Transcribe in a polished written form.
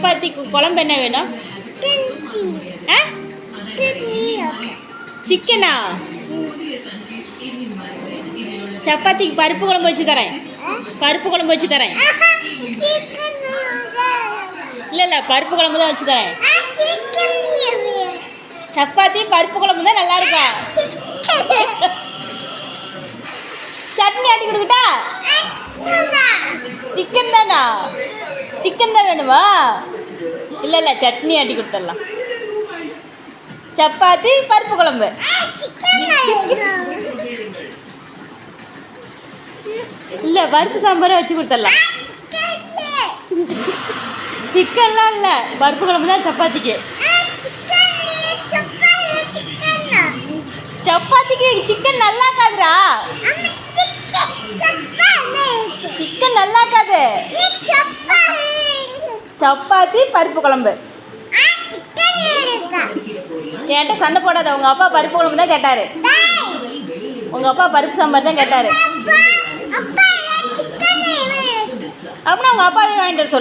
சப்பாத்திக்கு குழம்பு என்ன வேணும்? சிக்கனா? சப்பாத்திக்கு பருப்பு குழம்பு வச்சு தரேன். பருப்பு குழம்பு வச்சு தரேன். இல்லை பருப்பு குழம்பு தான் வச்சு தரேன். சப்பாத்தி பருப்பு குழம்பு தான் நல்லா இருக்கும். சட்னி ஆட்டி கொடுக்கட்டா? சிக்கன் தானா? சிக்கன் தான் வேணுமா? இல்லை சட்னி ஆட்டி கொடுத்துடலாம். சப்பாத்தி பருப்பு குழம்பு. இல்லை பருப்பு சாம்பாரே வச்சு கொடுத்துடலாம். சிக்கன்லாம் இல்லை, பருப்பு குழம்பு தான் சப்பாத்திக்கு. சப்பாத்திக்கு சிக்கன் நல்லா இருக்காதுடா. சிக்கன் நல்லா இருக்காது. சப்பாத்தி பருப்பு குழம்பு. என்கிட்ட சண்டை போடாத. உங்கள் அப்பா பருப்பு குழம்பு தான் கேட்டார். உங்கள் அப்பா பருப்பு சாம்பார் தான் கேட்டார். அப்படின்னா உங்கள் அப்பாவே வாங்கிட்டு வர சொல்லு.